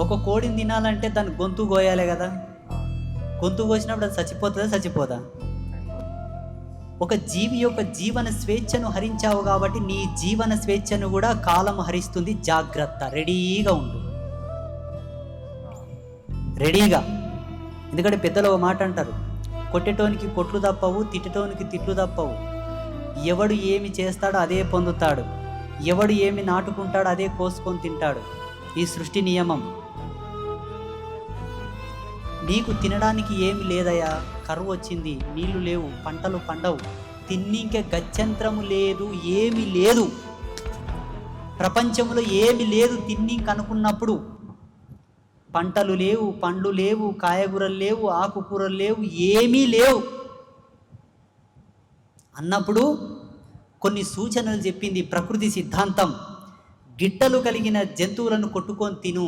ఒక కోడిని తినాలంటే దాని గొంతు కోయాలి కదా. గొంతు కోసినప్పుడు అది చచ్చిపోతుందా చచ్చిపోదా? ఒక జీవి యొక్క జీవన స్వేచ్ఛను హరించావు కాబట్టి నీ జీవన స్వేచ్ఛను కూడా కాలం హరిస్తుంది. జాగ్రత్త, రెడీగా ఉండు, రెడీగా. ఎందుకంటే పెద్దలు ఒక మాట అంటారు, కొట్టేటోనికి కొట్లు తప్పవు, తిట్టేటోనికి తిట్లు తప్పవు. ఎవడు ఏమి చేస్తాడో అదే పొందుతాడు, ఎవడు ఏమి నాటుకుంటాడో అదే కోసుకొని తింటాడు. ఈ సృష్టి నియమం. నీకు తినడానికి ఏమి లేదయా, కరువు వచ్చింది, నీళ్లు లేవు, పంటలు పండవు, తిన్నింకే గత్యంతరము లేదు, ఏమి లేదు, ప్రపంచంలో ఏమి లేదు తిన్నింక అనుకున్నప్పుడు, పంటలు లేవు, పండ్లు లేవు, కాయగూరలు లేవు, ఆకుకూరలు లేవు, ఏమీ లేవు అన్నప్పుడు కొన్ని సూచనలు చెప్పింది ప్రకృతి సిద్ధాంతం. గిట్టలు కలిగిన జంతువులను కొట్టుకొని తిను,